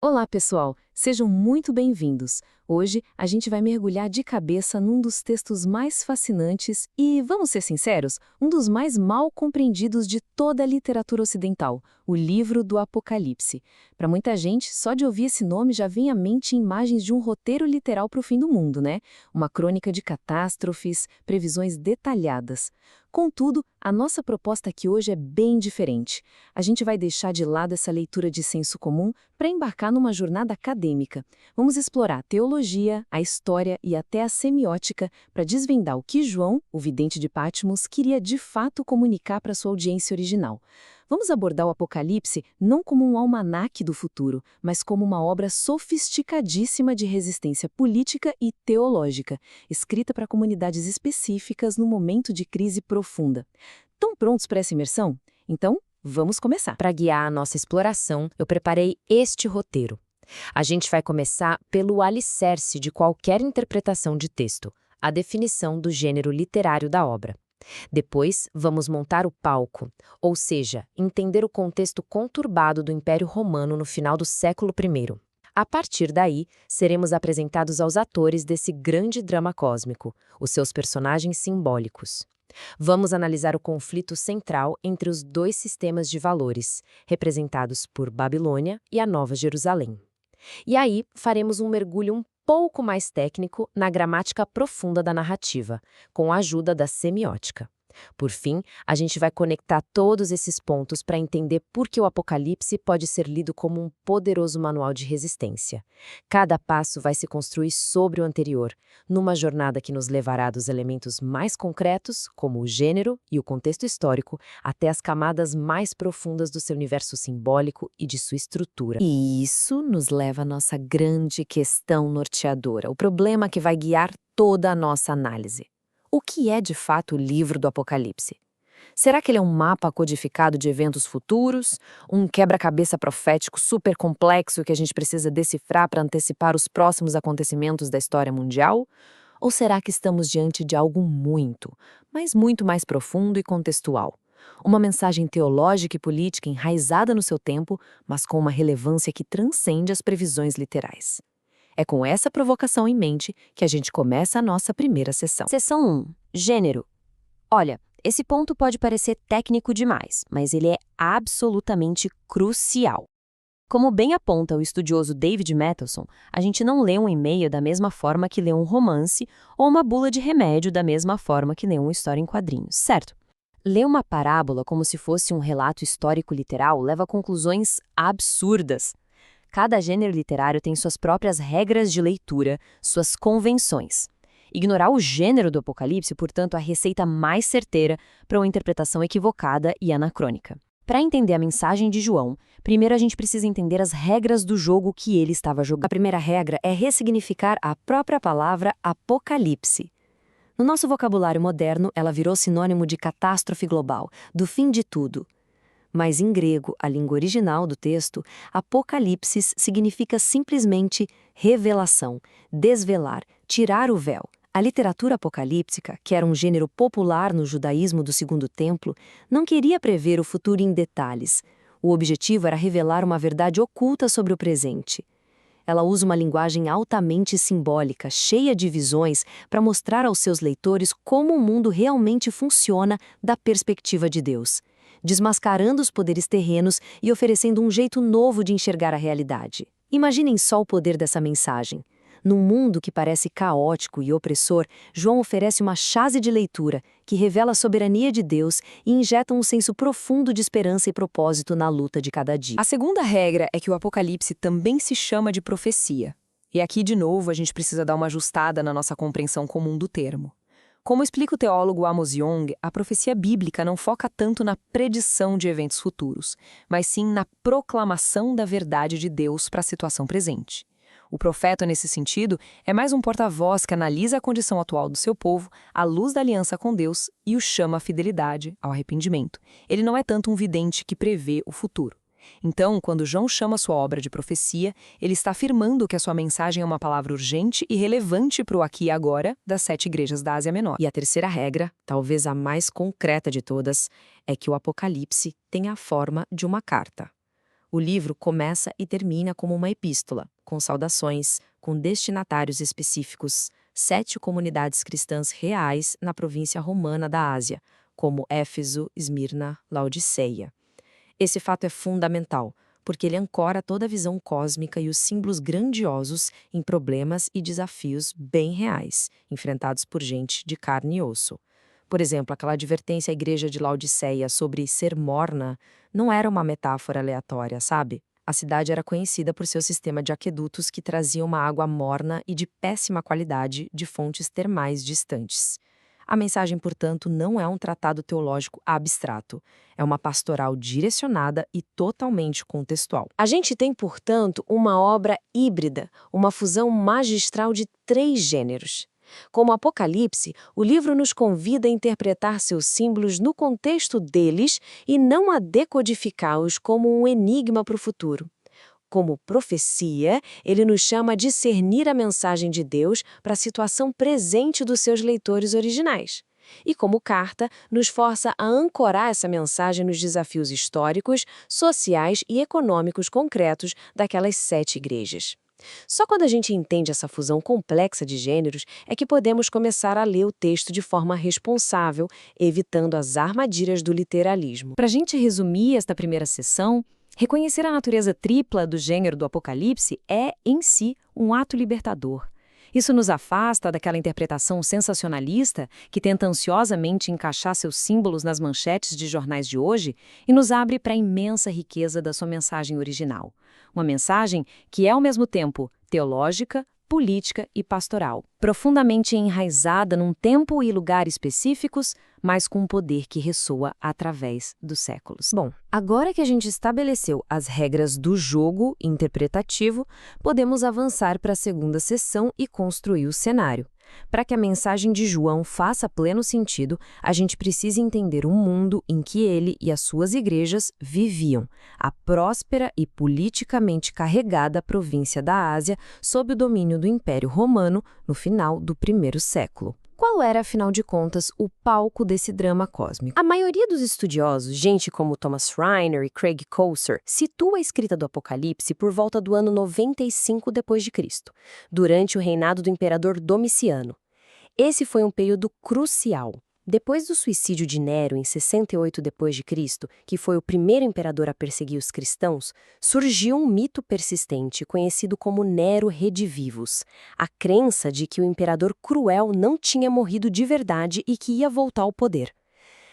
Olá, pessoal! Sejam muito bem-vindos. Hoje a gente vai mergulhar de cabeça num dos textos mais fascinantes e, vamos ser sinceros, um dos mais mal compreendidos de toda a literatura ocidental, o livro do Apocalipse. Para muita gente, só de ouvir esse nome já vem à mente imagens de um roteiro literal para o fim do mundo, né? Uma crônica de catástrofes, previsões detalhadas. Contudo, a nossa proposta aqui hoje é bem diferente. A gente vai deixar de lado essa leitura de senso comum para embarcar numa jornada acadêmica. Vamos explorar a teologia, a história e até a semiótica para desvendar o que João, o vidente de Patmos, queria de fato comunicar para sua audiência original. Vamos abordar o Apocalipse não como um almanaque do futuro, mas como uma obra sofisticadíssima de resistência política e teológica, escrita para comunidades específicas no momento de crise profunda. Estão prontos para essa imersão? Então, vamos começar. Para guiar a nossa exploração, eu preparei este roteiro. A gente vai começar pelo alicerce de qualquer interpretação de texto, a definição do gênero literário da obra. Depois, vamos montar o palco, ou seja, entender o contexto conturbado do Império Romano no final do século I. A partir daí, seremos apresentados aos atores desse grande drama cósmico, os seus personagens simbólicos. Vamos analisar o conflito central entre os dois sistemas de valores, representados por Babilônia e a Nova Jerusalém. E aí, faremos um mergulho um pouco mais técnico na gramática profunda da narrativa, com a ajuda da semiótica. Por fim, a gente vai conectar todos esses pontos para entender por que o Apocalipse pode ser lido como um poderoso manual de resistência. Cada passo vai se construir sobre o anterior, numa jornada que nos levará dos elementos mais concretos, como o gênero e o contexto histórico, até as camadas mais profundas do seu universo simbólico e de sua estrutura. E isso nos leva à nossa grande questão norteadora, o problema que vai guiar toda a nossa análise. O que é de fato o livro do Apocalipse? Será que ele é um mapa codificado de eventos futuros? Um quebra-cabeça profético super complexo que a gente precisa decifrar para antecipar os próximos acontecimentos da história mundial? Ou será que estamos diante de algo muito, mas muito mais profundo e contextual? Uma mensagem teológica e política enraizada no seu tempo, mas com uma relevância que transcende as previsões literais. É com essa provocação em mente que a gente começa a nossa primeira sessão. Seção 1. Gênero. Olha, esse ponto pode parecer técnico demais, mas ele é absolutamente crucial. Como bem aponta o estudioso David Matheson, a gente não lê um e-mail da mesma forma que lê um romance ou uma bula de remédio da mesma forma que lê uma história em quadrinhos, certo? Ler uma parábola como se fosse um relato histórico literal leva a conclusões absurdas. Cada gênero literário tem suas próprias regras de leitura, suas convenções. Ignorar o gênero do Apocalipse, portanto, é a receita mais certeira para uma interpretação equivocada e anacrônica. Para entender a mensagem de João, primeiro a gente precisa entender as regras do jogo que ele estava jogando. A primeira regra é ressignificar a própria palavra Apocalipse. No nosso vocabulário moderno, ela virou sinônimo de catástrofe global, do fim de tudo. Mas em grego, a língua original do texto, apocalipsis significa simplesmente revelação, desvelar, tirar o véu. A literatura apocalíptica, que era um gênero popular no judaísmo do Segundo Templo, não queria prever o futuro em detalhes. O objetivo era revelar uma verdade oculta sobre o presente. Ela usa uma linguagem altamente simbólica, cheia de visões, para mostrar aos seus leitores como o mundo realmente funciona da perspectiva de Deus, desmascarando os poderes terrenos e oferecendo um jeito novo de enxergar a realidade. Imaginem só o poder dessa mensagem. Num mundo que parece caótico e opressor, João oferece uma chave de leitura que revela a soberania de Deus e injeta um senso profundo de esperança e propósito na luta de cada dia. A segunda regra é que o Apocalipse também se chama de profecia. E aqui, de novo, a gente precisa dar uma ajustada na nossa compreensão comum do termo. Como explica o teólogo Amos Yong, a profecia bíblica não foca tanto na predição de eventos futuros, mas sim na proclamação da verdade de Deus para a situação presente. O profeta, nesse sentido, é mais um porta-voz que analisa a condição atual do seu povo à luz da aliança com Deus e o chama à fidelidade, ao arrependimento. Ele não é tanto um vidente que prevê o futuro. Então, quando João chama sua obra de profecia, ele está afirmando que a sua mensagem é uma palavra urgente e relevante para o aqui e agora das 7 igrejas da Ásia Menor. E a terceira regra, talvez a mais concreta de todas, é que o Apocalipse tem a forma de uma carta. O livro começa e termina como uma epístola, com saudações, com destinatários específicos, 7 comunidades cristãs reais na província romana da Ásia, como Éfeso, Esmirna, Laodiceia. Esse fato é fundamental, porque ele ancora toda a visão cósmica e os símbolos grandiosos em problemas e desafios bem reais, enfrentados por gente de carne e osso. Por exemplo, aquela advertência à igreja de Laodiceia sobre ser morna não era uma metáfora aleatória, sabe? A cidade era conhecida por seu sistema de aquedutos que traziam uma água morna e de péssima qualidade de fontes termais distantes. A mensagem, portanto, não é um tratado teológico abstrato. É uma pastoral direcionada e totalmente contextual. A gente tem, portanto, uma obra híbrida, uma fusão magistral de 3 gêneros. Como Apocalipse, o livro nos convida a interpretar seus símbolos no contexto deles e não a decodificá-los como um enigma para o futuro. Como profecia, ele nos chama a discernir a mensagem de Deus para a situação presente dos seus leitores originais. E como carta, nos força a ancorar essa mensagem nos desafios históricos, sociais e econômicos concretos daquelas 7 igrejas. Só quando a gente entende essa fusão complexa de gêneros é que podemos começar a ler o texto de forma responsável, evitando as armadilhas do literalismo. Para a gente resumir esta primeira sessão, reconhecer a natureza tripla do gênero do Apocalipse é, em si, um ato libertador. Isso nos afasta daquela interpretação sensacionalista que tenta ansiosamente encaixar seus símbolos nas manchetes de jornais de hoje e nos abre para a imensa riqueza da sua mensagem original. Uma mensagem que é, ao mesmo tempo, teológica, política e pastoral, profundamente enraizada num tempo e lugar específicos, mas com um poder que ressoa através dos séculos. Bom, agora que a gente estabeleceu as regras do jogo interpretativo, podemos avançar para a segunda sessão e construir o cenário. Para que a mensagem de João faça pleno sentido, a gente precisa entender o mundo em que ele e as suas igrejas viviam, a próspera e politicamente carregada província da Ásia sob o domínio do Império Romano no final do 1º século. Qual era, afinal de contas, o palco desse drama cósmico? A maioria dos estudiosos, gente como Thomas Schreiner e Craig Coulser, situa a escrita do Apocalipse por volta do ano 95 d.C., durante o reinado do imperador Domiciano. Esse foi um período crucial. Depois do suicídio de Nero em 68 d.C., que foi o primeiro imperador a perseguir os cristãos, surgiu um mito persistente conhecido como Nero Redivivus, a crença de que o imperador cruel não tinha morrido de verdade e que ia voltar ao poder.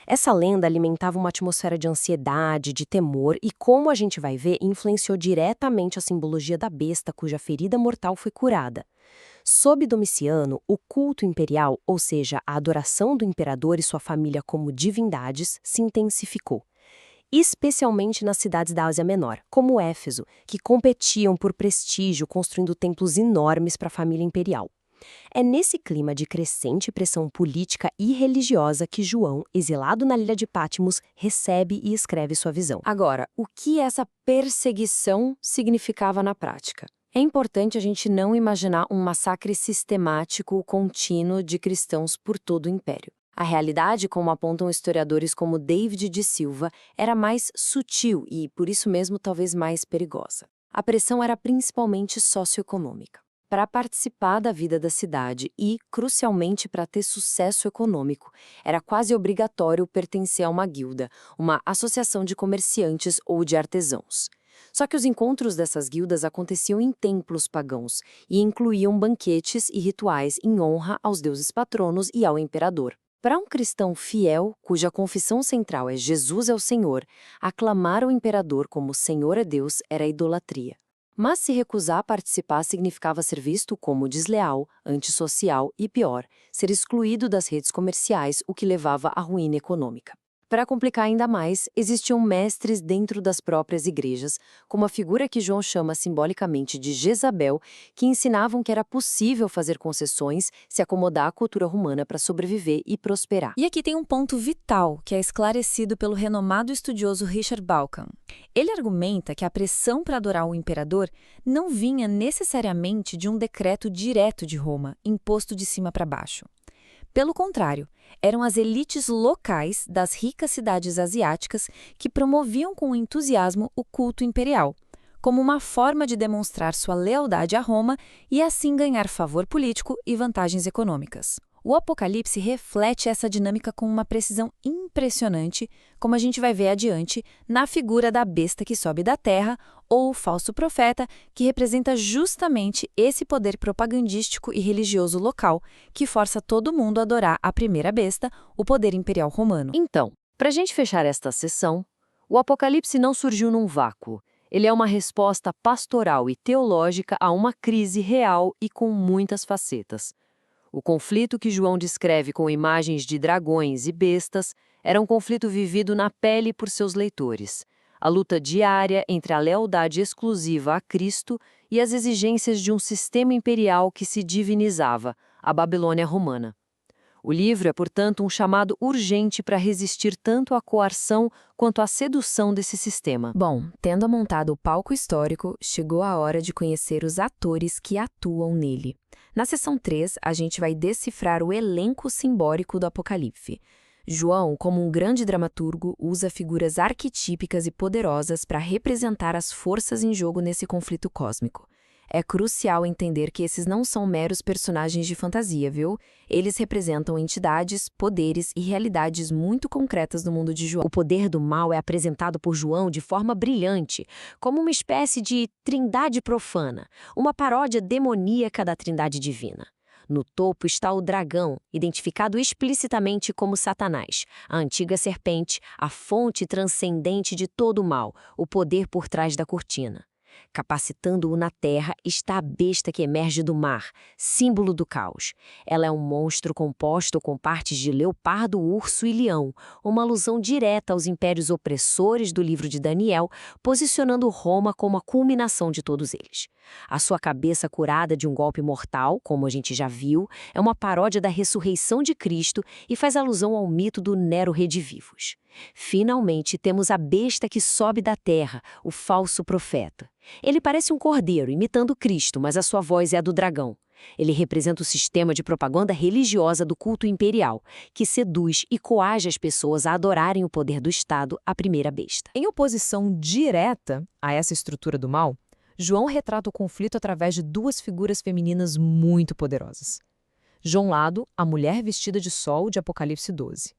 Essa lenda alimentava uma atmosfera de ansiedade, de temor e, como a gente vai ver, influenciou diretamente a simbologia da besta cuja ferida mortal foi curada. Sob Domiciano, o culto imperial, ou seja, a adoração do imperador e sua família como divindades, se intensificou. Especialmente nas cidades da Ásia Menor, como Éfeso, que competiam por prestígio construindo templos enormes para a família imperial. É nesse clima de crescente pressão política e religiosa que João, exilado na ilha de Patmos, recebe e escreve sua visão. Agora, o que essa perseguição significava na prática? É importante a gente não imaginar um massacre sistemático contínuo de cristãos por todo o império. A realidade, como apontam historiadores como David de Silva, era mais sutil e, por isso mesmo, talvez mais perigosa. A pressão era principalmente socioeconômica. Para participar da vida da cidade e, crucialmente, para ter sucesso econômico, era quase obrigatório pertencer a uma guilda, uma associação de comerciantes ou de artesãos. Só que os encontros dessas guildas aconteciam em templos pagãos e incluíam banquetes e rituais em honra aos deuses patronos e ao imperador. Para um cristão fiel, cuja confissão central é Jesus é o Senhor, aclamar o imperador como Senhor é Deus era idolatria. Mas se recusar a participar significava ser visto como desleal, antissocial e, pior, ser excluído das redes comerciais, o que levava à ruína econômica. Para complicar ainda mais, existiam mestres dentro das próprias igrejas, como a figura que João chama simbolicamente de Jezabel, que ensinavam que era possível fazer concessões, se acomodar à cultura romana para sobreviver e prosperar. E aqui tem um ponto vital, que é esclarecido pelo renomado estudioso Richard Bauckham. Ele argumenta que a pressão para adorar o imperador não vinha necessariamente de um decreto direto de Roma, imposto de cima para baixo. Pelo contrário, eram as elites locais das ricas cidades asiáticas que promoviam com entusiasmo o culto imperial, como uma forma de demonstrar sua lealdade a Roma e assim ganhar favor político e vantagens econômicas. O Apocalipse reflete essa dinâmica com uma precisão impressionante, como a gente vai ver adiante, na figura da besta que sobe da terra, ou o falso profeta, que representa justamente esse poder propagandístico e religioso local, que força todo mundo a adorar a primeira besta, o poder imperial romano. Então, para a gente fechar esta sessão, o Apocalipse não surgiu num vácuo. Ele é uma resposta pastoral e teológica a uma crise real e com muitas facetas. O conflito que João descreve com imagens de dragões e bestas era um conflito vivido na pele por seus leitores. A luta diária entre a lealdade exclusiva a Cristo e as exigências de um sistema imperial que se divinizava, a Babilônia romana. O livro é, portanto, um chamado urgente para resistir tanto à coerção quanto à sedução desse sistema. Bom, tendo montado o palco histórico, chegou a hora de conhecer os atores que atuam nele. Na seção 3, a gente vai decifrar o elenco simbólico do Apocalipse. João, como um grande dramaturgo, usa figuras arquetípicas e poderosas para representar as forças em jogo nesse conflito cósmico. É crucial entender que esses não são meros personagens de fantasia, viu? Eles representam entidades, poderes e realidades muito concretas do mundo de João. O poder do mal é apresentado por João de forma brilhante, como uma espécie de trindade profana, uma paródia demoníaca da trindade divina. No topo está o dragão, identificado explicitamente como Satanás, a antiga serpente, a fonte transcendente de todo o mal, o poder por trás da cortina. Capacitando-o na terra está a besta que emerge do mar, símbolo do caos. Ela é um monstro composto com partes de leopardo, urso e leão, uma alusão direta aos impérios opressores do livro de Daniel, posicionando Roma como a culminação de todos eles. A sua cabeça curada de um golpe mortal, como a gente já viu, é uma paródia da ressurreição de Cristo e faz alusão ao mito do Nero redivivos. Finalmente, temos a besta que sobe da terra, o falso profeta. Ele parece um cordeiro, imitando Cristo, mas a sua voz é a do dragão. Ele representa o sistema de propaganda religiosa do culto imperial, que seduz e coage as pessoas a adorarem o poder do Estado, a primeira besta. Em oposição direta a essa estrutura do mal, João retrata o conflito através de duas figuras femininas muito poderosas. De um lado, a mulher vestida de sol de Apocalipse 12.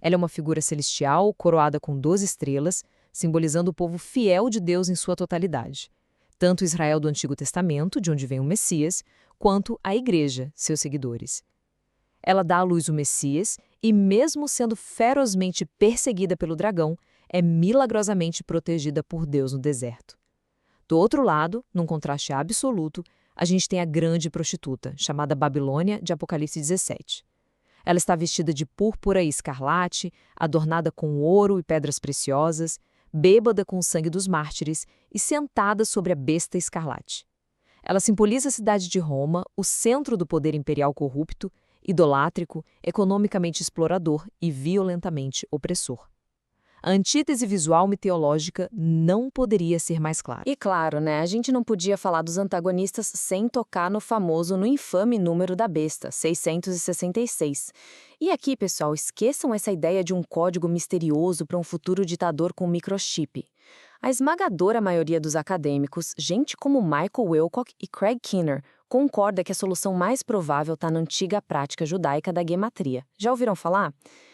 Ela é uma figura celestial, coroada com 12 estrelas, simbolizando o povo fiel de Deus em sua totalidade. Tanto Israel do Antigo Testamento, de onde vem o Messias, quanto a Igreja, seus seguidores. Ela dá à luz o Messias e, mesmo sendo ferozmente perseguida pelo dragão, é milagrosamente protegida por Deus no deserto. Do outro lado, num contraste absoluto, a gente tem a grande prostituta, chamada Babilônia, de Apocalipse 17. Ela está vestida de púrpura e escarlate, adornada com ouro e pedras preciosas, bêbada com o sangue dos mártires e sentada sobre a besta escarlate. Ela simboliza a cidade de Roma, o centro do poder imperial corrupto, idolátrico, economicamente explorador e violentamente opressor. A antítese visual teológica não poderia ser mais clara. E claro, né, a gente não podia falar dos antagonistas sem tocar no infame número da besta, 666. E aqui, pessoal, esqueçam essa ideia de um código misterioso para um futuro ditador com microchip. A esmagadora maioria dos acadêmicos, gente como Michael Wilcock e Craig Kinner, concorda que a solução mais provável está na antiga prática judaica da gematria. Já ouviram falar?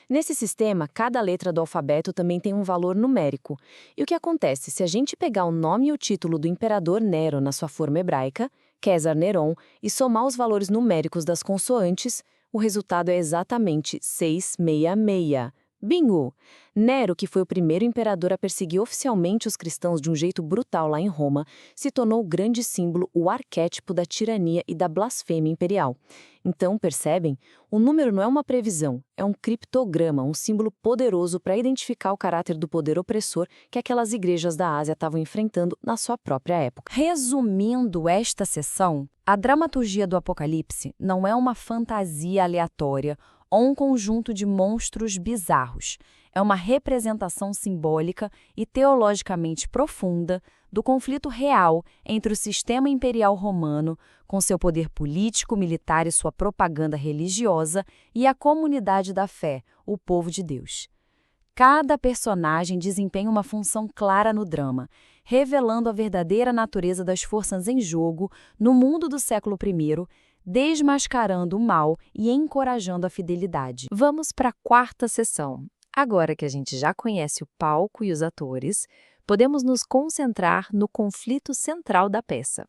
Nesse sistema, cada letra do alfabeto também tem um valor numérico. E o que acontece se a gente pegar o nome e o título do imperador Nero na sua forma hebraica, César Neron, e somar os valores numéricos das consoantes, o resultado é exatamente 666. Bingo! Nero, que foi o primeiro imperador a perseguir oficialmente os cristãos de um jeito brutal lá em Roma, se tornou o grande símbolo, o arquétipo da tirania e da blasfêmia imperial. Então, percebem? O número não é uma previsão, é um criptograma, um símbolo poderoso para identificar o caráter do poder opressor que aquelas igrejas da Ásia estavam enfrentando na sua própria época. Resumindo esta sessão, a dramaturgia do Apocalipse não é uma fantasia aleatória ou um conjunto de monstros bizarros. É uma representação simbólica e teologicamente profunda do conflito real entre o sistema imperial romano, com seu poder político, militar e sua propaganda religiosa, e a comunidade da fé, o povo de Deus. Cada personagem desempenha uma função clara no drama, revelando a verdadeira natureza das forças em jogo no mundo do século I, desmascarando o mal e encorajando a fidelidade. Vamos para a quarta sessão. Agora que a gente já conhece o palco e os atores, podemos nos concentrar no conflito central da peça.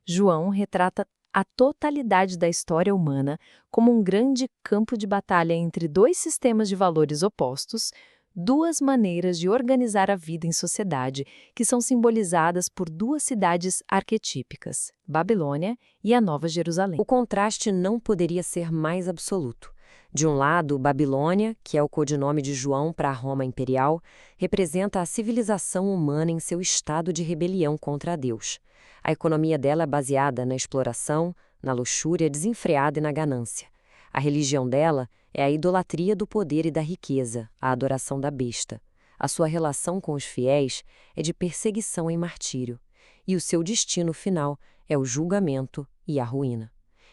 João retrata a totalidade da história humana como um grande campo de batalha entre dois sistemas de valores opostos, duas maneiras de organizar a vida em sociedade que são simbolizadas por duas cidades arquetípicas, Babilônia e a Nova Jerusalém. O contraste não poderia ser mais absoluto. De um lado, Babilônia, que é o codinome de João para a Roma imperial, representa a civilização humana em seu estado de rebelião contra Deus. A economia dela é baseada na exploração, na luxúria desenfreada e na ganância. A religião dela é a idolatria do poder e da riqueza, a adoração da besta. A sua relação com os fiéis é de perseguição e martírio. E o seu destino final é o julgamento e a ruína.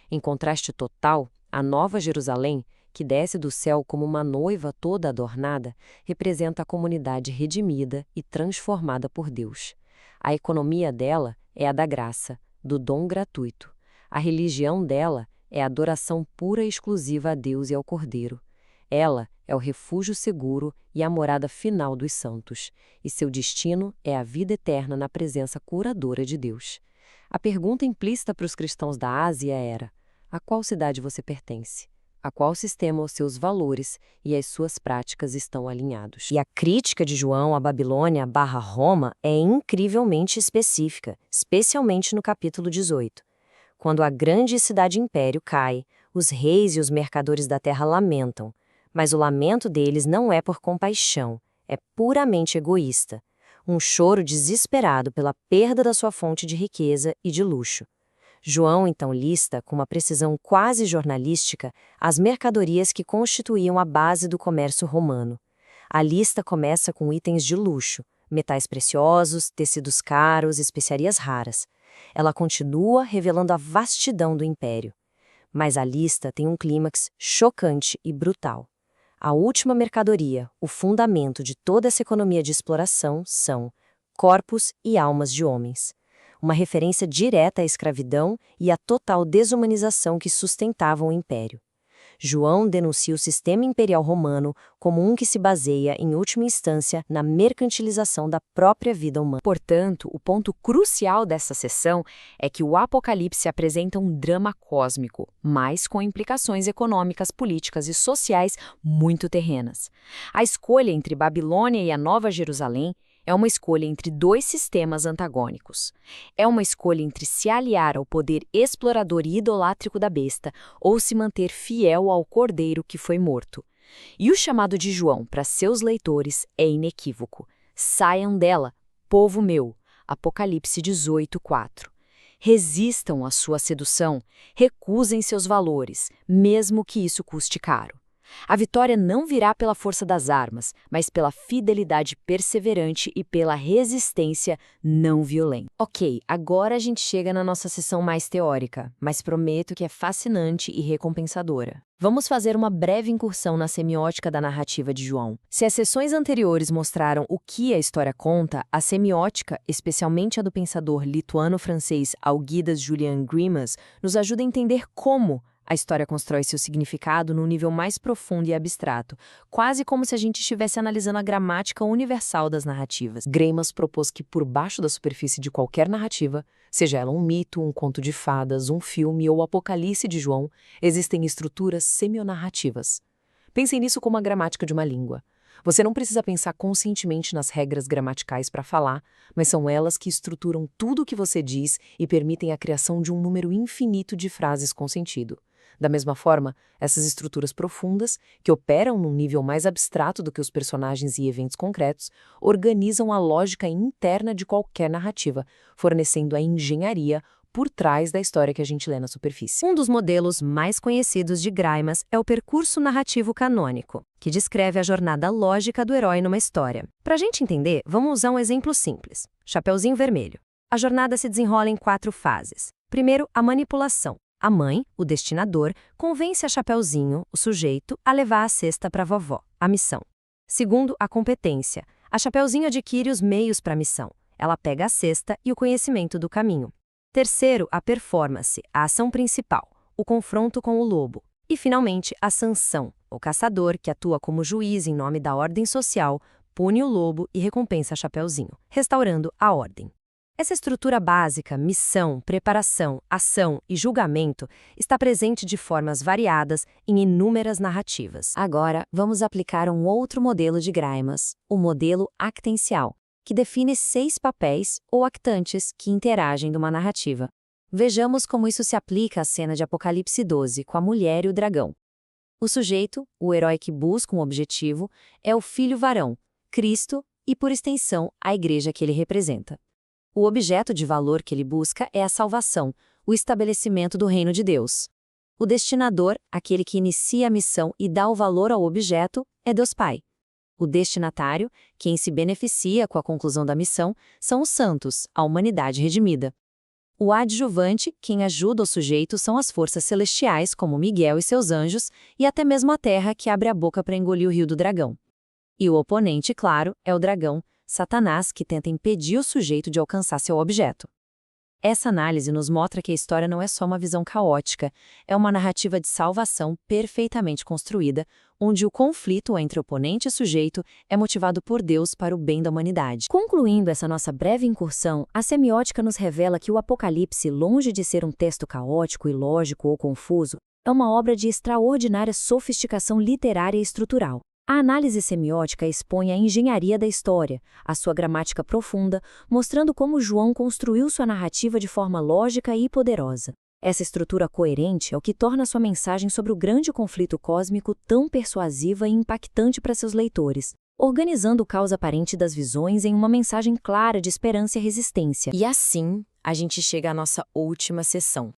Em contraste total, a Nova Jerusalém, que desce do céu como uma noiva toda adornada, representa a comunidade redimida e transformada por Deus. A economia dela é a da graça, do dom gratuito. A religião dela é a adoração pura e exclusiva a Deus e ao Cordeiro. Ela é o refúgio seguro e a morada final dos santos, e seu destino é a vida eterna na presença curadora de Deus. A pergunta implícita para os cristãos da Ásia era: a qual cidade você pertence? A qual sistema os seus valores e as suas práticas estão alinhados? E a crítica de João à Babilônia/Roma é incrivelmente específica, especialmente no capítulo 18. Quando a grande cidade-império cai, os reis e os mercadores da terra lamentam, mas o lamento deles não é por compaixão, é puramente egoísta. Um choro desesperado pela perda da sua fonte de riqueza e de luxo. João então lista, com uma precisão quase jornalística, as mercadorias que constituíam a base do comércio romano. A lista começa com itens de luxo, metais preciosos, tecidos caros, especiarias raras. Ela continua revelando a vastidão do império. Mas a lista tem um clímax chocante e brutal. A última mercadoria, o fundamento de toda essa economia de exploração, são corpos e almas de homens. Uma referência direta à escravidão e à total desumanização que sustentavam o império. João denuncia o sistema imperial romano como um que se baseia, em última instância, na mercantilização da própria vida humana. Portanto, o ponto crucial dessa sessão é que o Apocalipse apresenta um drama cósmico, mas com implicações econômicas, políticas e sociais muito terrenas. A escolha entre Babilônia e a Nova Jerusalém é uma escolha entre dois sistemas antagônicos. É uma escolha entre se aliar ao poder explorador e idolátrico da besta ou se manter fiel ao Cordeiro que foi morto. E o chamado de João para seus leitores é inequívoco. Saiam dela, povo meu. Apocalipse 18:4. Resistam à sua sedução, recusem seus valores, mesmo que isso custe caro. A vitória não virá pela força das armas, mas pela fidelidade perseverante e pela resistência não violenta. Ok, agora a gente chega na nossa sessão mais teórica, mas prometo que é fascinante e recompensadora. Vamos fazer uma breve incursão na semiótica da narrativa de João. Se as sessões anteriores mostraram o que a história conta, a semiótica, especialmente a do pensador lituano-francês Algirdas Julian Greimas, nos ajuda a entender como a história constrói seu significado num nível mais profundo e abstrato, quase como se a gente estivesse analisando a gramática universal das narrativas. Greimas propôs que por baixo da superfície de qualquer narrativa, seja ela um mito, um conto de fadas, um filme ou o Apocalipse de João, existem estruturas semionarrativas. Pensem nisso como a gramática de uma língua. Você não precisa pensar conscientemente nas regras gramaticais para falar, mas são elas que estruturam tudo o que você diz e permitem a criação de um número infinito de frases com sentido. Da mesma forma, essas estruturas profundas, que operam num nível mais abstrato do que os personagens e eventos concretos, organizam a lógica interna de qualquer narrativa, fornecendo a engenharia por trás da história que a gente lê na superfície. Um dos modelos mais conhecidos de Greimas é o percurso narrativo canônico, que descreve a jornada lógica do herói numa história. Para a gente entender, vamos usar um exemplo simples. Chapeuzinho Vermelho. A jornada se desenrola em 4 fases. Primeiro, a manipulação. A mãe, o destinador, convence a Chapeuzinho, o sujeito, a levar a cesta para a vovó, a missão. Segundo, a competência. A Chapeuzinho adquire os meios para a missão. Ela pega a cesta e o conhecimento do caminho. Terceiro, a performance, a ação principal, o confronto com o lobo. E, finalmente, a sanção, o caçador, que atua como juiz em nome da ordem social, pune o lobo e recompensa a Chapeuzinho, restaurando a ordem. Essa estrutura básica, missão, preparação, ação e julgamento, está presente de formas variadas em inúmeras narrativas. Agora, vamos aplicar um outro modelo de Greimas, o modelo actencial, que define 6 papéis ou actantes que interagem numa narrativa. Vejamos como isso se aplica à cena de Apocalipse 12, com a mulher e o dragão. O sujeito, o herói que busca um objetivo, é o filho varão, Cristo, e por extensão, a igreja que ele representa. O objeto de valor que ele busca é a salvação, o estabelecimento do reino de Deus. O destinador, aquele que inicia a missão e dá o valor ao objeto, é Deus Pai. O destinatário, quem se beneficia com a conclusão da missão, são os santos, a humanidade redimida. O adjuvante, quem ajuda o sujeito, são as forças celestiais, como Miguel e seus anjos, e até mesmo a terra que abre a boca para engolir o rio do dragão. E o oponente, claro, é o dragão, Satanás, que tenta impedir o sujeito de alcançar seu objeto. Essa análise nos mostra que a história não é só uma visão caótica, é uma narrativa de salvação perfeitamente construída, onde o conflito entre oponente e sujeito é motivado por Deus para o bem da humanidade. Concluindo essa nossa breve incursão, a semiótica nos revela que o Apocalipse, longe de ser um texto caótico, ilógico ou confuso, é uma obra de extraordinária sofisticação literária e estrutural. A análise semiótica expõe a engenharia da história, a sua gramática profunda, mostrando como João construiu sua narrativa de forma lógica e poderosa. Essa estrutura coerente é o que torna sua mensagem sobre o grande conflito cósmico tão persuasiva e impactante para seus leitores, organizando o caos aparente das visões em uma mensagem clara de esperança e resistência. E assim, a gente chega à nossa última sessão.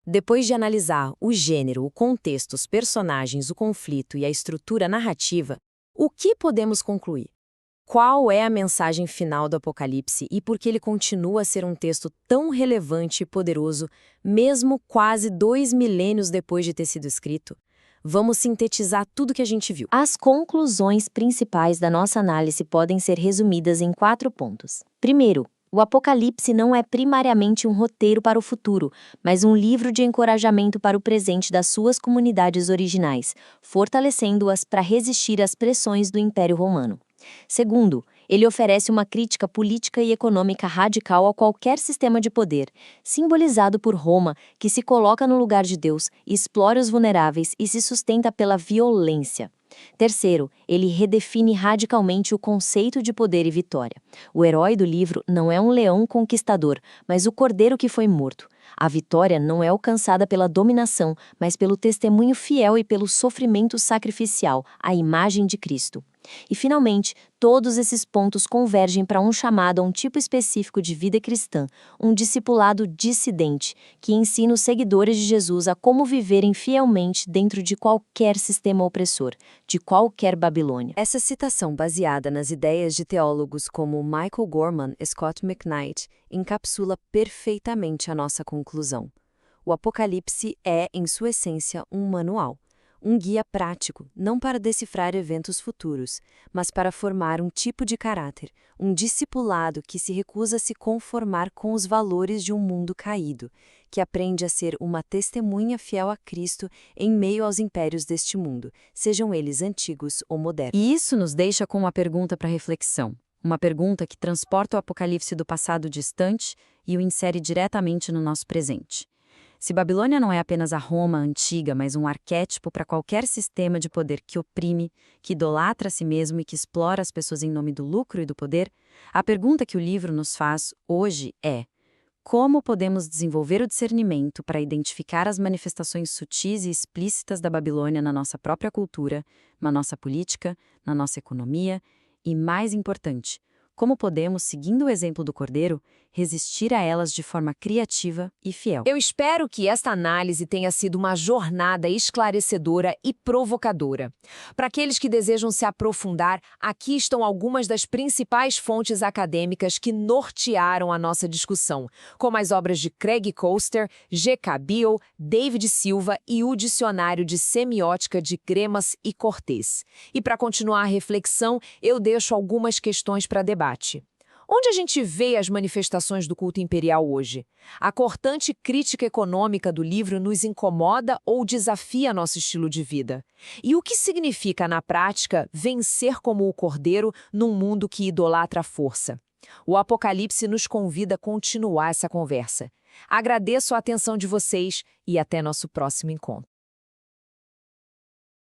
Depois de analisar o gênero, o contexto, os personagens, o conflito e a estrutura narrativa, o que podemos concluir? Qual é a mensagem final do Apocalipse e por que ele continua a ser um texto tão relevante e poderoso, mesmo quase 2 milênios depois de ter sido escrito? Vamos sintetizar tudo que a gente viu. As conclusões principais da nossa análise podem ser resumidas em 4 pontos. Primeiro, o Apocalipse não é primariamente um roteiro para o futuro, mas um livro de encorajamento para o presente das suas comunidades originais, fortalecendo-as para resistir às pressões do Império Romano. Segundo, ele oferece uma crítica política e econômica radical a qualquer sistema de poder, simbolizado por Roma, que se coloca no lugar de Deus, explora os vulneráveis e se sustenta pela violência. Terceiro, ele redefine radicalmente o conceito de poder e vitória. O herói do livro não é um leão conquistador, mas o cordeiro que foi morto. A vitória não é alcançada pela dominação, mas pelo testemunho fiel e pelo sofrimento sacrificial, a imagem de Cristo. E, finalmente, todos esses pontos convergem para um chamado a um tipo específico de vida cristã, um discipulado dissidente, que ensina os seguidores de Jesus a como viverem fielmente dentro de qualquer sistema opressor, de qualquer Babilônia. Essa citação, baseada nas ideias de teólogos como Michael Gorman e Scott McKnight, encapsula perfeitamente a nossa conclusão. O Apocalipse é, em sua essência, um manual. Um guia prático, não para decifrar eventos futuros, mas para formar um tipo de caráter, um discipulado que se recusa a se conformar com os valores de um mundo caído, que aprende a ser uma testemunha fiel a Cristo em meio aos impérios deste mundo, sejam eles antigos ou modernos. E isso nos deixa com uma pergunta para reflexão. Uma pergunta que transporta o Apocalipse do passado distante e o insere diretamente no nosso presente. Se Babilônia não é apenas a Roma antiga, mas um arquétipo para qualquer sistema de poder que oprime, que idolatra a si mesmo e que explora as pessoas em nome do lucro e do poder, a pergunta que o livro nos faz hoje é: como podemos desenvolver o discernimento para identificar as manifestações sutis e explícitas da Babilônia na nossa própria cultura, na nossa política, na nossa economia e, mais importante, como podemos, seguindo o exemplo do Cordeiro, resistir a elas de forma criativa e fiel. Eu espero que esta análise tenha sido uma jornada esclarecedora e provocadora. Para aqueles que desejam se aprofundar, aqui estão algumas das principais fontes acadêmicas que nortearam a nossa discussão, como as obras de Craig Koster, G.K. Beale, David Silva e o Dicionário de Semiótica de Cremas e Cortez. E para continuar a reflexão, eu deixo algumas questões para debate. Onde a gente vê as manifestações do culto imperial hoje? A cortante crítica econômica do livro nos incomoda ou desafia nosso estilo de vida? E o que significa, na prática, vencer como o cordeiro num mundo que idolatra a força? O Apocalipse nos convida a continuar essa conversa. Agradeço a atenção de vocês e até nosso próximo encontro.